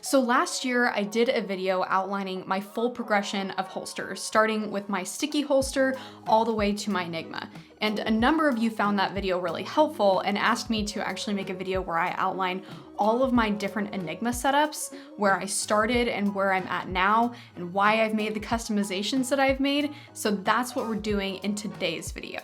So last year I did a video outlining my full progression of holsters, starting with my sticky holster all the way to my Enigma. And a number of you found that video really helpful and asked me to actually make a video where I outline all of my different Enigma setups, where I started and where I'm at now, and why I've made the customizations that I've made. So that's what we're doing in today's video.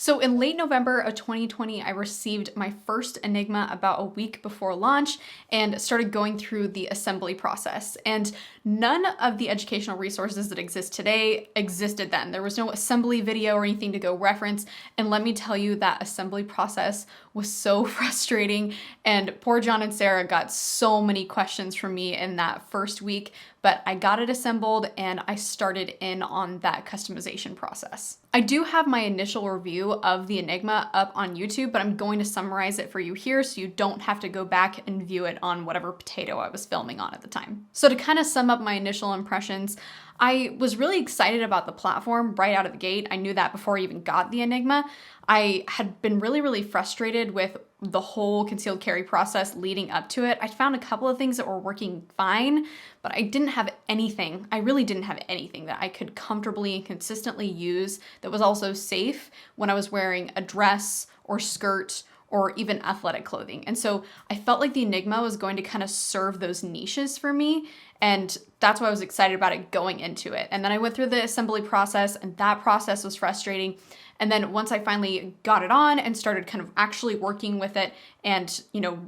So in late November of 2020, I received my first Enigma about a week before launch and started going through the assembly process. And none of the educational resources that exist today existed then. There was no assembly video or anything to go reference. And let me tell you, that assembly process was so frustrating. And poor John and Sarah got so many questions from me in that first week, but I got it assembled and I started in on that customization process. I do have my initial review of the Enigma up on YouTube, but I'm going to summarize it for you here so you don't have to go back and view it on whatever potato I was filming on at the time. So to kind of sum up my initial impressions, I was really excited about the platform right out of the gate. I knew that before I even got the Enigma. I had been really frustrated with the whole concealed carry process leading up to it. I found a couple of things that were working fine, but I didn't have anything. I really didn't have anything that I could comfortably and consistently use that was also safe when I was wearing a dress or skirt or even athletic clothing. And so I felt like the Enigma was going to kind of serve those niches for me. And that's why I was excited about it going into it. And then I went through the assembly process, and that process was frustrating. And then once I finally got it on and started kind of actually working with it and,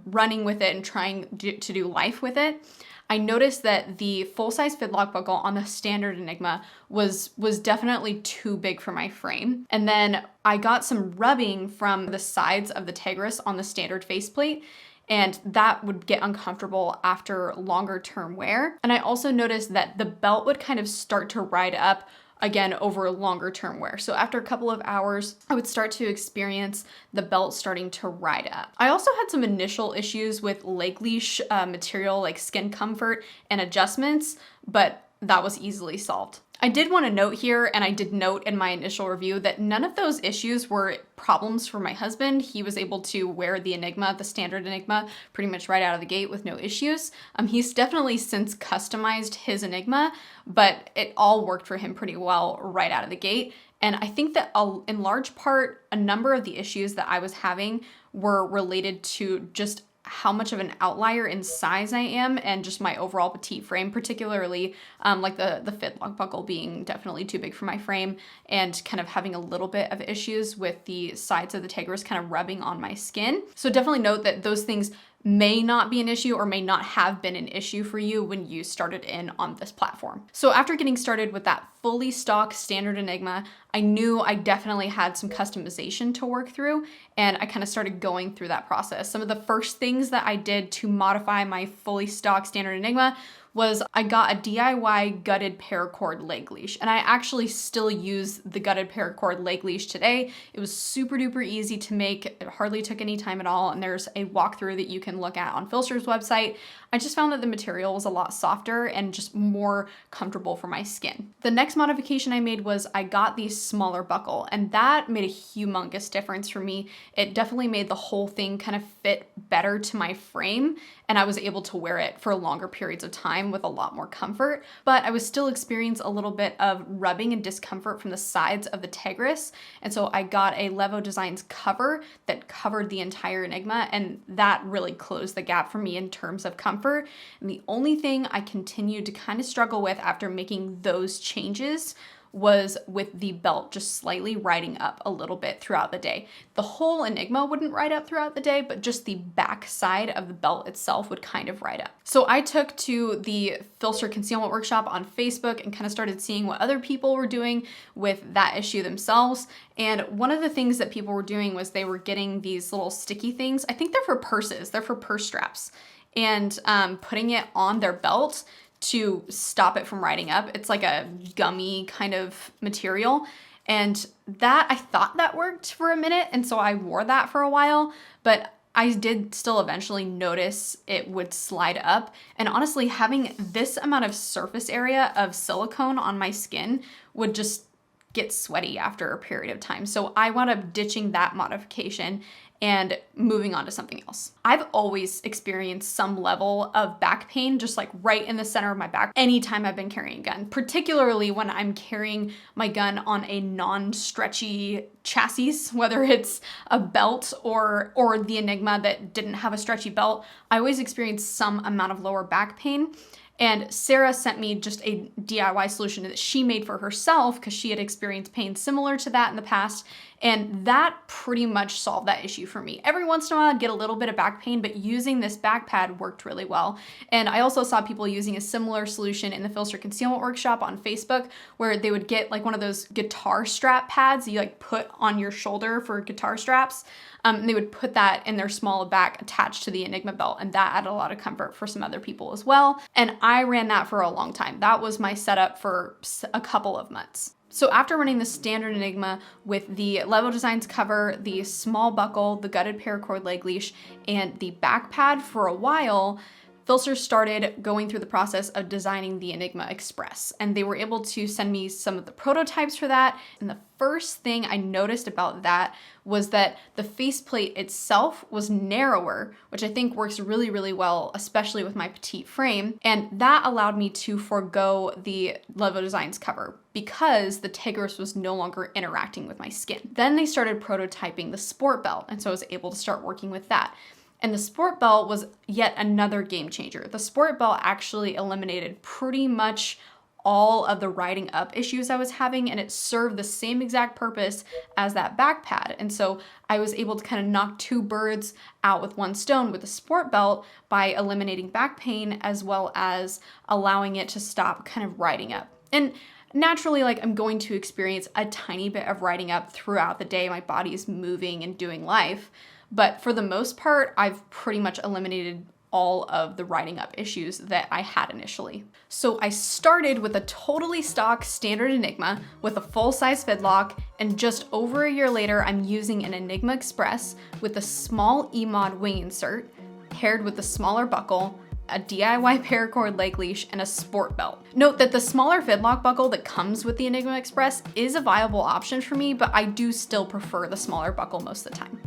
running with it and trying to do life with it, I noticed that the full-size fidlock buckle on the standard Enigma was definitely too big for my frame. And then I got some rubbing from the sides of the Tigris on the standard faceplate, and that would get uncomfortable after longer term wear. And I also noticed that the belt would kind of start to ride up again over longer term wear. So after a couple of hours, I would start to experience the belt starting to ride up. I also had some initial issues with leg leash material, like skin comfort and adjustments, but that was easily solved. I did want to note here, and I did note in my initial review, that none of those issues were problems for my husband. He was able to wear the Enigma, the standard Enigma, pretty much right out of the gate with no issues. He's definitely since customized his Enigma, but it all worked for him pretty well right out of the gate. And I think that in large part, a number of the issues that I was having were related to just how much of an outlier in size I am and just my overall petite frame, particularly like the fidlock buckle being definitely too big for my frame and kind of having a little bit of issues with the sides of the Tigris kind of rubbing on my skin. So definitely note that those things may not be an issue or may not have been an issue for you when you started in on this platform. So after getting started with that fully stock standard Enigma, I knew I definitely had some customization to work through, and I kind of started going through that process. Some of the first things that I did to modify my fully stock standard Enigma was I got a DIY gutted paracord leg leash, and I actually still use the gutted paracord leg leash today. It was super duper easy to make. It hardly took any time at all, and there's a walkthrough that you can look at on PHLster's website. I just found that the material was a lot softer and just more comfortable for my skin. The next modification I made was I got the smaller buckle, and that made a humongous difference for me. It definitely made the whole thing kind of fit better to my frame, and I was able to wear it for longer periods of time with a lot more comfort, but I was still experiencing a little bit of rubbing and discomfort from the sides of the Tigris, and so I got a Levo Designs cover that covered the entire Enigma, and that really closed the gap for me in terms of comfort. And the only thing I continued to kind of struggle with after making those changes was with the belt just slightly riding up a little bit throughout the day. The whole Enigma wouldn't ride up throughout the day, but just the back side of the belt itself would kind of ride up. So I took to the PHLster Concealment Workshop on Facebook and kind of started seeing what other people were doing with that issue themselves. And one of the things that people were doing was they were getting these little sticky things. I think they're for purses, they're for purse straps, and putting it on their belt to stop it from riding up. It's like a gummy kind of material. And that, I thought that worked for a minute. And so I wore that for a while, but I did still eventually notice it would slide up. And honestly, having this amount of surface area of silicone on my skin would just get sweaty after a period of time. So I wound up ditching that modification and moving on to something else. I've always experienced some level of back pain, just like right in the center of my back, anytime I've been carrying a gun, particularly when I'm carrying my gun on a non-stretchy chassis, whether it's a belt or the Enigma that didn't have a stretchy belt. I always experience some amount of lower back pain. And Sarah sent me just a DIY solution that she made for herself because she had experienced pain similar to that in the past. And that pretty much solved that issue for me. Every once in a while I'd get a little bit of back pain, but using this back pad worked really well. And I also saw people using a similar solution in the PHLster Concealment Workshop on Facebook, where they would get like one of those guitar strap pads you like put on your shoulder for guitar straps. And they would put that in their small back attached to the Enigma belt, and that added a lot of comfort for some other people as well. And I ran that for a long time. That was my setup for a couple of months. So after running the Standard Enigma with the Level Designs cover, the small buckle, the gutted paracord leg leash, and the back pad for a while, PHLster started going through the process of designing the Enigma Express, and they were able to send me some of the prototypes for that. And the first thing I noticed about that was that the faceplate itself was narrower, which I think works really, really well, especially with my petite frame. And that allowed me to forego the Level Designs cover because the Tigris was no longer interacting with my skin. Then they started prototyping the sport belt, and so I was able to start working with that. And the sport belt was yet another game changer. The sport belt actually eliminated pretty much all of the riding up issues I was having, and it served the same exact purpose as that back pad. And so I was able to kind of knock two birds out with one stone with the sport belt by eliminating back pain as well as allowing it to stop kind of riding up. And naturally, like, I'm going to experience a tiny bit of riding up throughout the day. My body is moving and doing life. But for the most part, I've pretty much eliminated all of the riding up issues that I had initially. So I started with a totally stock Standard Enigma with a full-size fidlock, and just over a year later, I'm using an Enigma Express with a small E-mod wing insert paired with a smaller buckle, a DIY paracord leg leash, and a sport belt. Note that the smaller fidlock buckle that comes with the Enigma Express is a viable option for me, but I do still prefer the smaller buckle most of the time.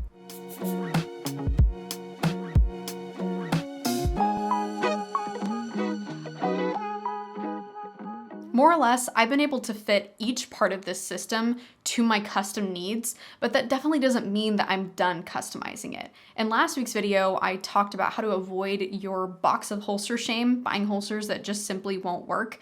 More or less, I've been able to fit each part of this system to my custom needs, but that definitely doesn't mean that I'm done customizing it. In last week's video, I talked about how to avoid your box of holster shame, buying holsters that just simply won't work.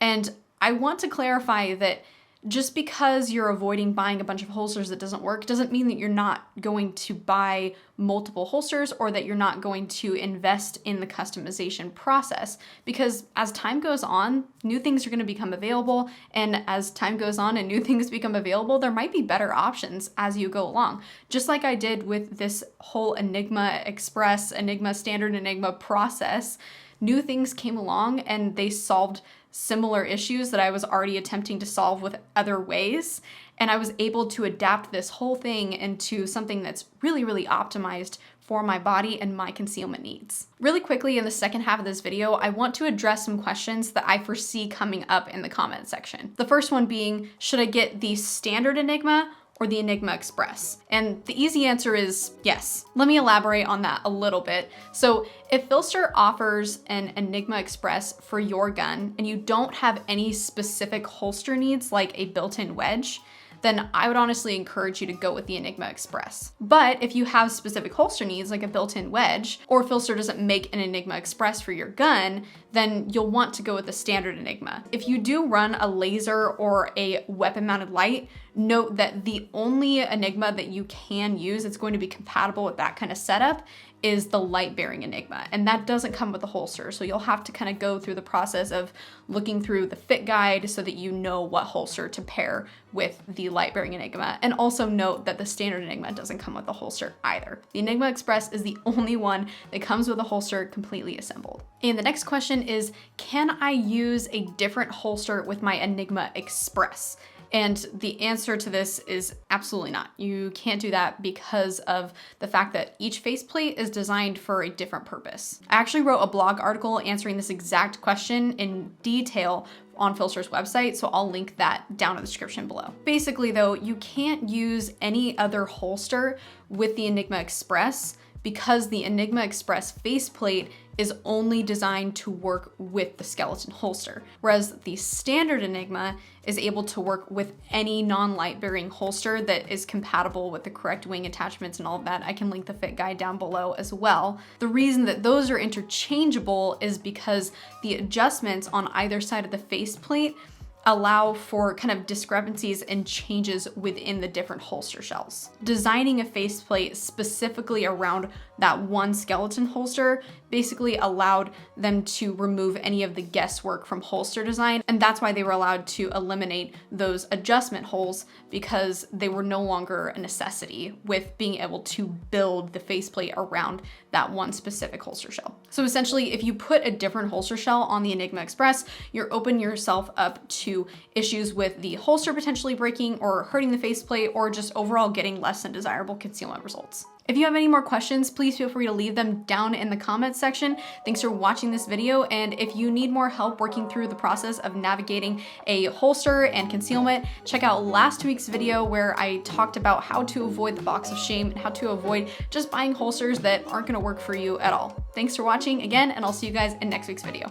And I want to clarify that just because you're avoiding buying a bunch of holsters that doesn't work doesn't mean that you're not going to buy multiple holsters or that you're not going to invest in the customization process. Because as time goes on, new things are going to become available. And as time goes on and new things become available, there might be better options as you go along. Just like I did with this whole Enigma Express, Enigma Standard Enigma process, new things came along and they solved similar issues that I was already attempting to solve with other ways. And I was able to adapt this whole thing into something that's really, really optimized for my body and my concealment needs. Really quickly in the second half of this video, I want to address some questions that I foresee coming up in the comment section. The first one being, should I get the Standard Enigma or the Enigma Express? And the easy answer is yes. Let me elaborate on that a little bit. So if PHLster offers an Enigma Express for your gun and you don't have any specific holster needs like a built-in wedge, then I would honestly encourage you to go with the Enigma Express. But if you have specific holster needs like a built-in wedge, or PHLster doesn't make an Enigma Express for your gun, then you'll want to go with the Standard Enigma. If you do run a laser or a weapon-mounted light, note that the only Enigma that you can use that's going to be compatible with that kind of setup is the light-bearing Enigma, and that doesn't come with a holster, so you'll have to kind of go through the process of looking through the fit guide so that you know what holster to pair with the light-bearing Enigma. And also note that the Standard Enigma doesn't come with a holster either. The Enigma Express is the only one that comes with a holster completely assembled. And the next question is, can I use a different holster with my Enigma Express? And the answer to this is absolutely not. You can't do that because of the fact that each faceplate is designed for a different purpose. I actually wrote a blog article answering this exact question in detail on PHLster's website, so I'll link that down in the description below. Basically though, you can't use any other holster with the Enigma Express because the Enigma Express faceplate is only designed to work with the skeleton holster, whereas the Standard Enigma is able to work with any non-light bearing holster that is compatible with the correct wing attachments and all of that. I can link the fit guide down below as well. The reason that those are interchangeable is because the adjustments on either side of the faceplate allow for kind of discrepancies and changes within the different holster shells. Designing a faceplate specifically around that one skeleton holster basically allowed them to remove any of the guesswork from holster design, and that's why they were allowed to eliminate those adjustment holes, because they were no longer a necessity with being able to build the faceplate around that one specific holster shell. So essentially, if you put a different holster shell on the Enigma Express, you're opening yourself up to issues with the holster potentially breaking or hurting the faceplate, or just overall getting less than desirable concealment results. If you have any more questions, please feel free to leave them down in the comments section. Thanks for watching this video, and if you need more help working through the process of navigating a holster and concealment, check out last week's video where I talked about how to avoid the box of shame and how to avoid just buying holsters that aren't gonna work for you at all. Thanks for watching again, and I'll see you guys in next week's video.